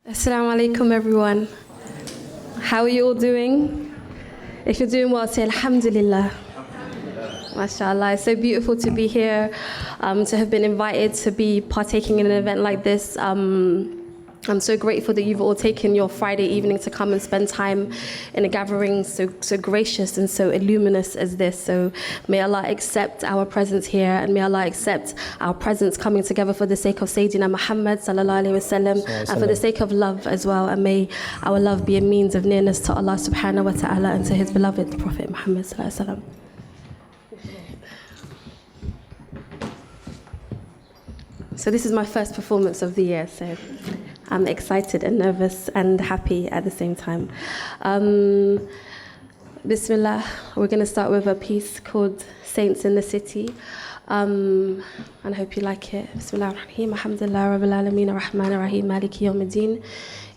Assalamu alaikum, everyone. How are you all doing? If you're doing well, say Alhamdulillah. MashaAllah, it's so beautiful to be here, to have been invited to be partaking in an event like this. I'm so grateful that you've all taken your Friday evening to come and spend time in a gathering so gracious and so illuminous as this. So may Allah accept our presence here, and may Allah accept our presence coming together for the sake of Sayyidina Muhammad sallallahu alaihi wasallam, and for the sake of love as well. And may our love be a means of nearness to Allah subhanahu wa ta'ala and to his beloved, the Prophet Muhammad sallallahu alaihi wasallam. So this is my first performance of the year, so I'm excited and nervous and happy at the same time. Bismillah, we're going to start with a piece called Saints in the City. And I hope you like it. Bismillah ar-Rahim, alhamdulillah, rabbil alameen, ar-Rahman ar-Rahim, maliki yawmiddin.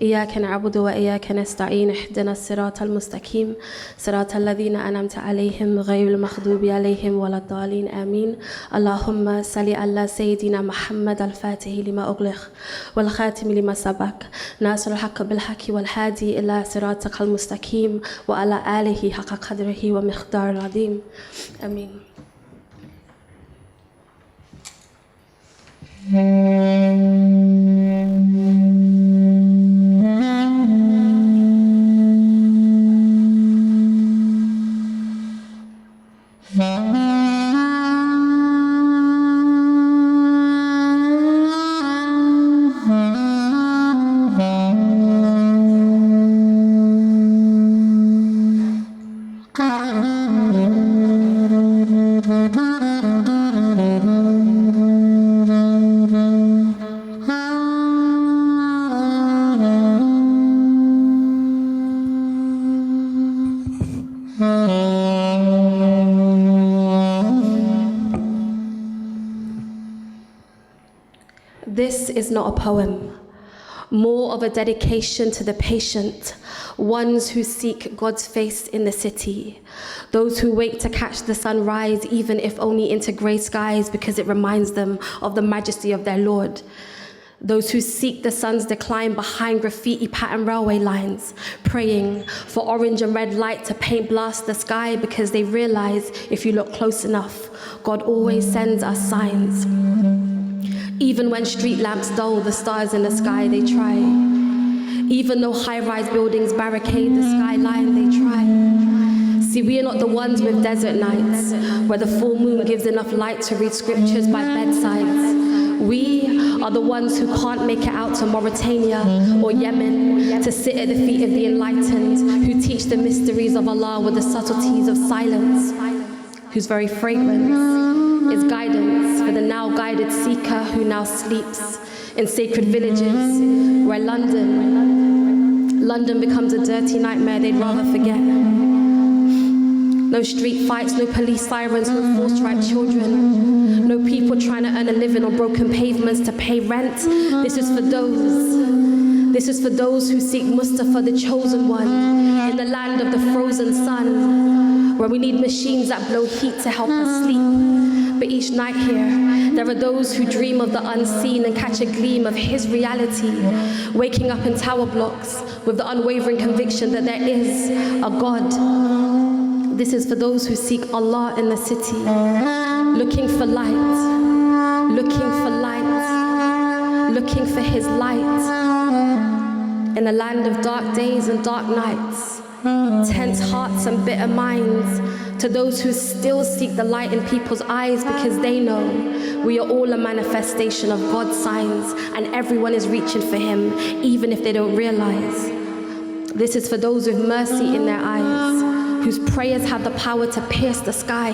إياك نعبد وإياك نستعين اهدنا الصراط المستقيم صراط الذين أنعمت عليهم غير المغضوب عليهم ولا الضالين آمين اللهم صل على سيدنا محمد الفاتح لما أغلق والخاتم لما سبق ناصر الحق بالحق والهادي إلى صراطك المستقيم وعلى آله حق قدره ومقدار العظيم آمين. This is not a poem, more of a dedication to the patient, ones who seek God's face in the city, those who wait to catch the sunrise, even if only into grey skies, because it reminds them of the majesty of their Lord. Those who seek the sun's decline behind graffiti pattern railway lines, praying for orange and red light to paint blast the sky, because they realize if you look close enough, God always sends us signs. Even when street lamps dull the stars in the sky, they try. Even though high-rise buildings barricade the skyline, they try. See, we are not the ones with desert nights, where the full moon gives enough light to read scriptures by bedsides. We are the ones who can't make it out to Mauritania or Yemen to sit at the feet of the enlightened, who teach the mysteries of Allah with the subtleties of silence, whose very fragrance is guidance for the now guided seeker who now sleeps in sacred villages where London becomes a dirty nightmare they'd rather forget. No street fights, no police sirens, no forced right children, no people trying to earn a living on broken pavements to pay rent. This is for those who seek Mustafa, the chosen one, in the land of the frozen sun, where we need machines that blow heat to help us sleep. But each night here, there are those who dream of the unseen and catch a gleam of his reality, waking up in tower blocks with the unwavering conviction that there is a God. This is for those who seek Allah in the city, looking for light, looking for his light. In a land of dark days and dark nights, tense hearts and bitter minds, to those who still seek the light in people's eyes, because they know we are all a manifestation of God's signs and everyone is reaching for him, even if they don't realize. This is for those with mercy in their eyes, whose prayers have the power to pierce the sky.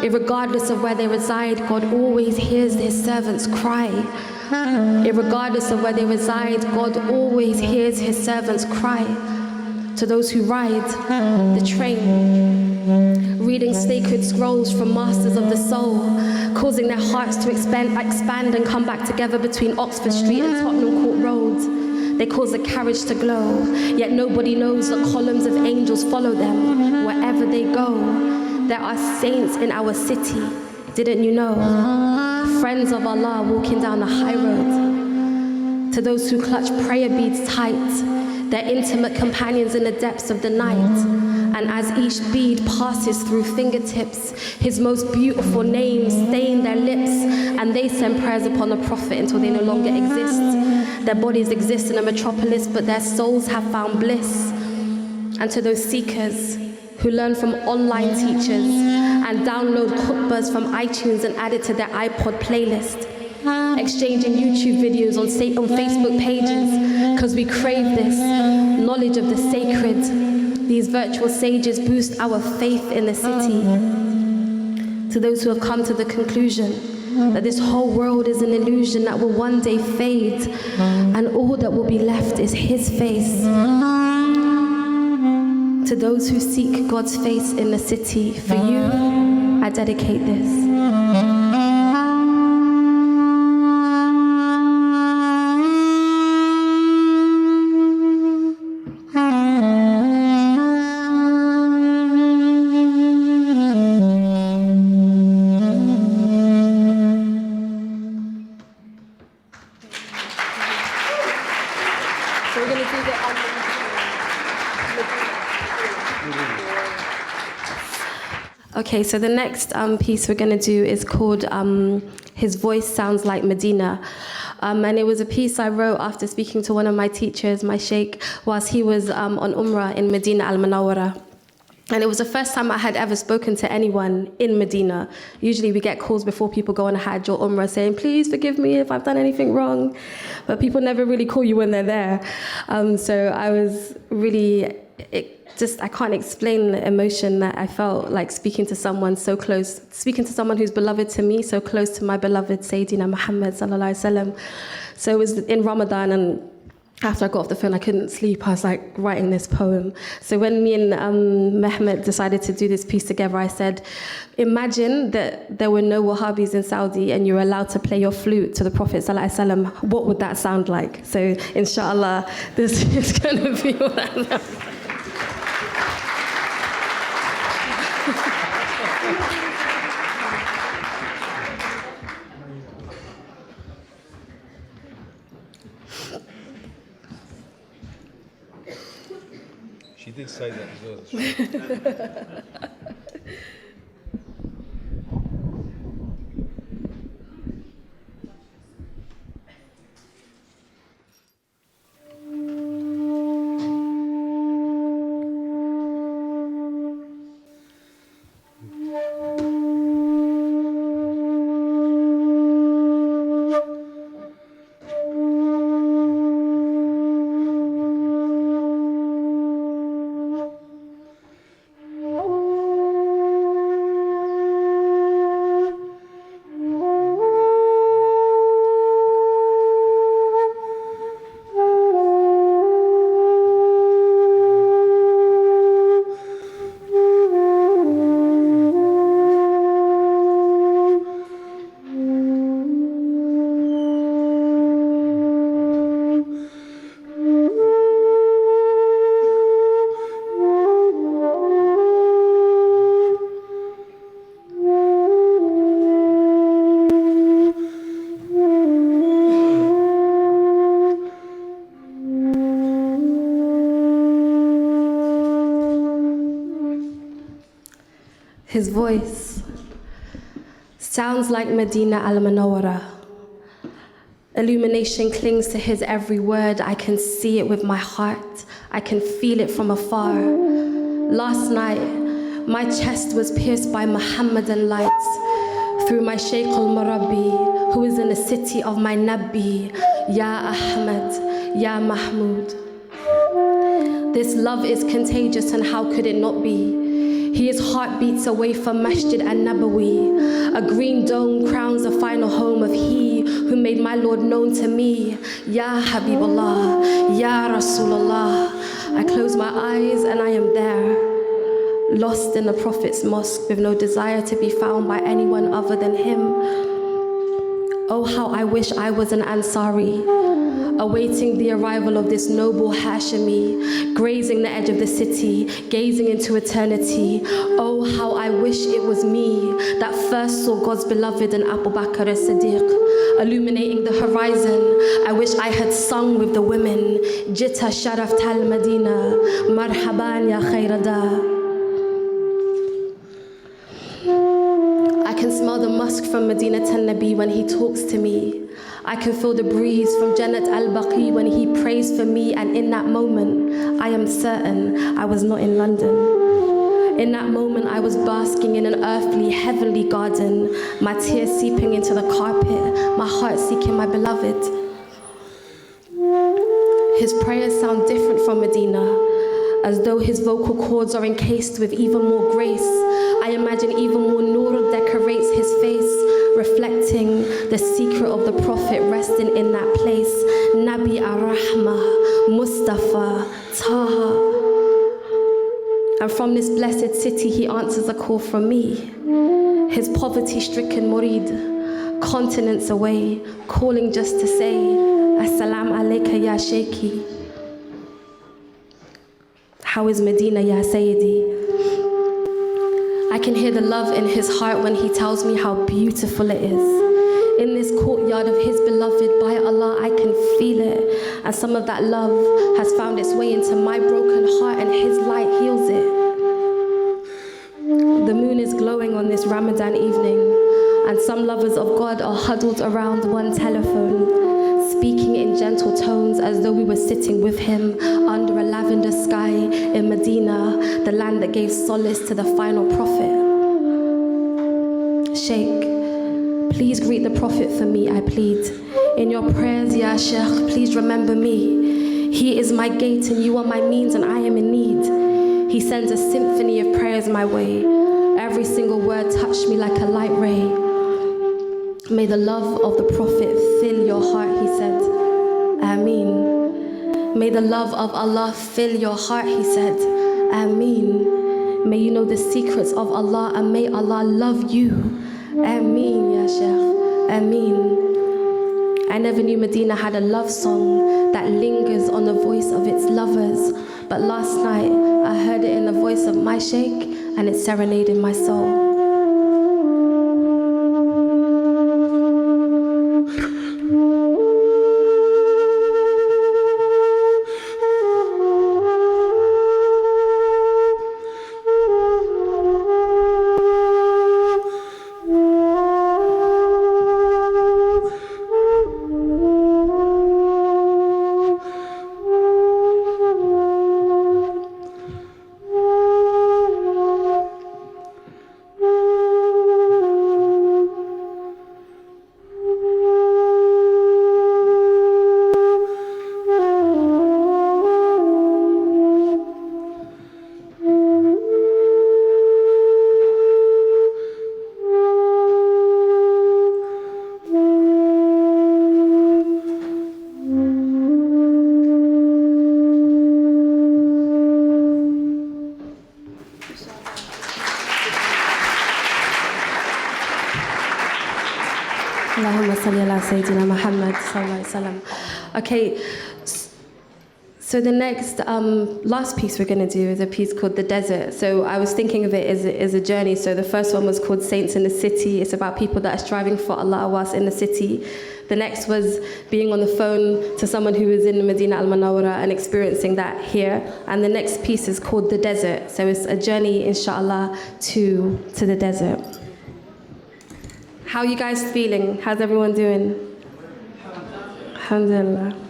Irregardless of where they reside, God always hears his servants cry. Irregardless of where they reside, God always hears his servants cry. To those who ride the train, reading sacred scrolls from masters of the soul, causing their hearts to expand and come back together between Oxford Street and Tottenham Court Road. They cause the carriage to glow, yet nobody knows that columns of angels follow them wherever they go. There are saints in our city, didn't you know? Friends of Allah walking down the high road. To those who clutch prayer beads tight, their intimate companions in the depths of the night. And as each bead passes through fingertips, his most beautiful names stain their lips, and they send prayers upon the Prophet until they no longer exist. Their bodies exist in a metropolis, but their souls have found bliss. And to those seekers who learn from online teachers and download khutbahs from iTunes and add it to their iPod playlist, exchanging YouTube videos on Facebook pages because we crave this knowledge of the sacred. These virtual sages boost our faith in the city. To those who have come to the conclusion that this whole world is an illusion that will one day fade, and all that will be left is his face. To those who seek God's face in the city, for you, I dedicate this. Okay, so the next piece we're going to do is called His Voice Sounds Like Medina. And it was a piece I wrote after speaking to one of my teachers, my sheikh, whilst he was on Umrah in Medina al-Munawwara. And it was the first time I had ever spoken to anyone in Medina. Usually we get calls before people go on Hajj or Umrah saying, please forgive me if I've done anything wrong. But people never really call you when they're there. So I was really... I can't explain the emotion that I felt like speaking to someone so close, speaking to someone who's beloved to me, so close to my beloved Sayyidina Muhammad sallallahu alaihi wasallam. So it was in Ramadan, and after I got off the phone, I couldn't sleep. I was like writing this poem. So when me and Mehmet decided to do this piece together, I said, imagine that there were no Wahhabis in Saudi and you were allowed to play your flute to the Prophet sallallahu alaihi wasallam. What would that sound like? So inshallah, this is going to be what that sounds like. She did say that as well. His voice sounds like Medina al-Munawwara. Illumination clings to his every word. I can see it with my heart. I can feel it from afar. Last night, my chest was pierced by Muhammadan lights through my Shaykh al-Murabbi, who is in the city of my Nabi, Ya Ahmed, Ya Mahmud. This love is contagious, and how could it not be? He is heartbeats away from Masjid an-Nabawi. A green dome crowns the final home of he who made my Lord known to me. Ya Habibullah, Ya Rasulullah. I close my eyes and I am there, lost in the Prophet's mosque with no desire to be found by anyone other than him. Oh, how I wish I was an Ansari, awaiting the arrival of this noble Hashemi, grazing the edge of the city, gazing into eternity. Oh, how I wish it was me that first saw God's beloved in Abu Bakr as-Siddiq, illuminating the horizon. I wish I had sung with the women, Jita Sharaf Tal Madina, Marhaban Ya Khairada. I can smell the musk from Medina Nabi when he talks to me. I can feel the breeze from Jannat al-Baqi when he prays for me, and in that moment, I am certain I was not in London. In that moment, I was basking in an earthly, heavenly garden, my tears seeping into the carpet, my heart seeking my beloved. His prayers sound different from Medina, as though his vocal cords are encased with even more grace. I imagine even more nur decorates his face, reflecting the secret of the Prophet resting in that place. Nabi ar-Rahmah, Mustafa, Taha. And from this blessed city, he answers a call from me. His poverty-stricken murid, continents away, calling just to say, As-salam alayka ya Shaykhi. How is Medina, ya Sayyidi? I can hear the love in his heart when he tells me how beautiful it is. In this courtyard of his beloved, by Allah, I can feel it. And some of that love has found its way into my broken heart, and his light heals it. The moon is glowing on this Ramadan evening, and some lovers of God are huddled around one telephone, speaking in gentle tones as though we were sitting with him under a lavender sky in Medina, the land that gave solace to the final prophet. Sheikh, please greet the prophet for me, I plead. In your prayers, Ya Sheikh, please remember me. He is my gate and you are my means, and I am in need. He sends a symphony of prayers my way. Every single word touched me like a light ray. May the love of the Prophet fill your heart, he said. Ameen. May the love of Allah fill your heart, he said. Ameen. May you know the secrets of Allah, and may Allah love you. Ameen, ya Sheikh. Ameen. I never knew Medina had a love song that lingers on the voice of its lovers. But last night, I heard it in the voice of my Sheikh, and it serenaded my soul. Okay, so the next, last piece we're going to do is a piece called The Desert. So I was thinking of it as a journey. So the first one was called Saints in the City. It's about people that are striving for Allah whilst in the city. The next was being on the phone to someone who was in Medina al-Munawwara and experiencing that here. And the next piece is called The Desert. So it's a journey, inshallah, to the desert. How are you guys feeling? How's everyone doing? Alhamdulillah.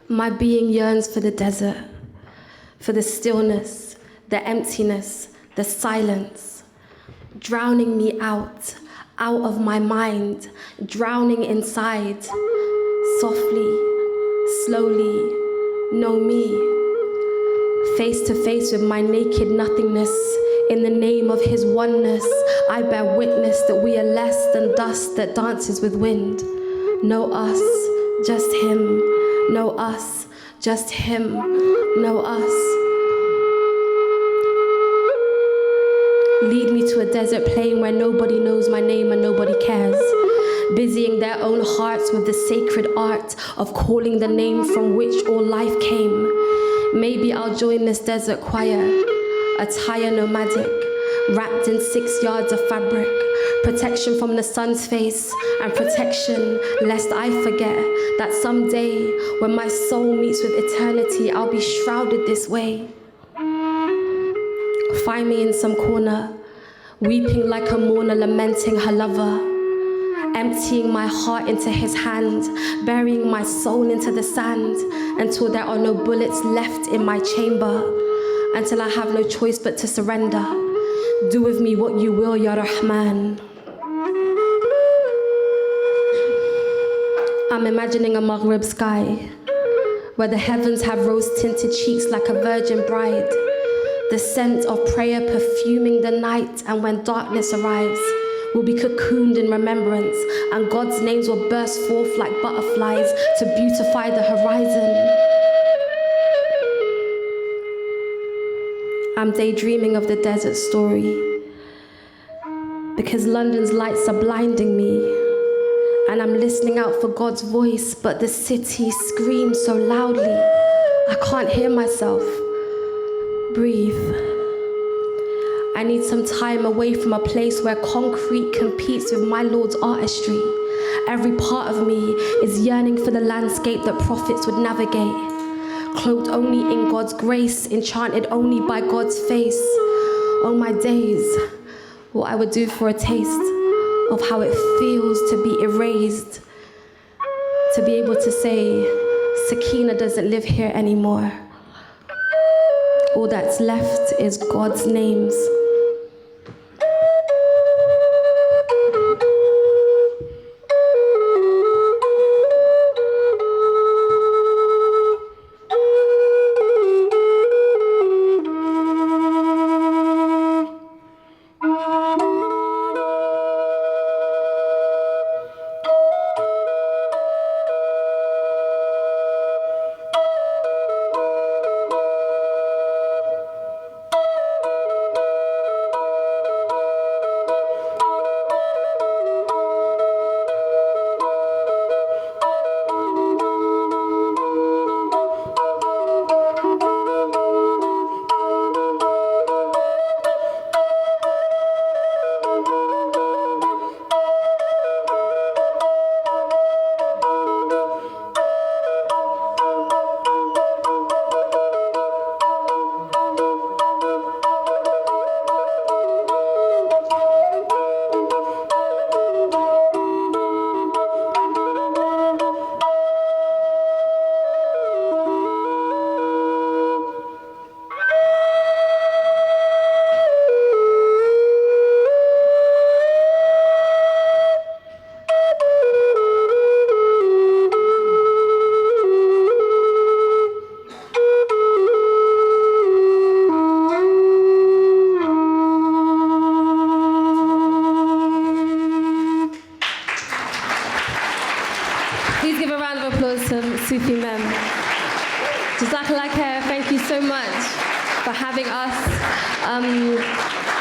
My being yearns for the desert, for the stillness, the emptiness, the silence, drowning me out of my mind, drowning inside, softly, slowly, know me, face to face with my naked nothingness. In the name of his oneness, I bear witness that we are less than dust that dances with wind. No us, just him. No us, just him. No us. Lead me to a desert plain where nobody knows my name and nobody cares, busying their own hearts with the sacred art of calling the name from which all life came. Maybe I'll join this desert choir, attire nomadic, wrapped in 6 yards of fabric, protection from the sun's face, and protection lest I forget that someday when my soul meets with eternity, I'll be shrouded this way. Find me in some corner, weeping like a mourner lamenting her lover, emptying my heart into his hand, burying my soul into the sand until there are no bullets left in my chamber, until I have no choice but to surrender. Do with me what you will, Ya Rahman. I'm imagining a Maghrib sky where the heavens have rose-tinted cheeks like a virgin bride, the scent of prayer perfuming the night, and when darkness arrives, we'll be cocooned in remembrance, and God's names will burst forth like butterflies to beautify the horizon. I'm daydreaming of the desert story because London's lights are blinding me, and I'm listening out for God's voice, but the city screams so loudly, I can't hear myself. Breathe. I need some time away from a place where concrete competes with my Lord's artistry. Every part of me is yearning for the landscape that prophets would navigate, cloaked only in God's grace, enchanted only by God's face. Oh my days, what I would do for a taste of how it feels to be erased, to be able to say, Sukina doesn't live here anymore. All that's left is God's names. Please give a round of applause to Sufi Mem. Jazakallah khair, thank you so much for having us.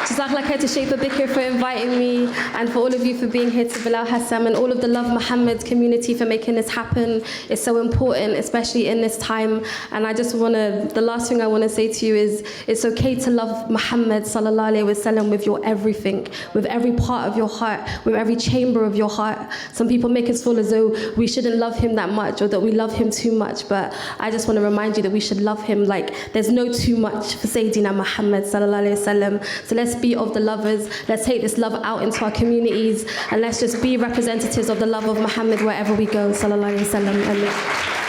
Jazakallah khair to Sheikh Bakir for inviting me, and for all of you for being here, to Bilal Hassam and all of the Love Muhammad community for making this happen. It's so important, especially in this time. And I just the last thing I want to say to you is, it's okay to love Muhammad sallallahu alaihi wasallam with your everything, with every part of your heart, with every chamber of your heart. Some people make us feel as though we shouldn't love him that much, or that we love him too much, but I just want to remind you that we should love him like there's no too much for Sayyidina Muhammad sallallahu alaihi wasallam. So let's be of the lovers. Let's take this love out into our communities, and let's just be representatives of the love of Muhammad wherever we go. Sallallahu alaihi wasallam. Amen.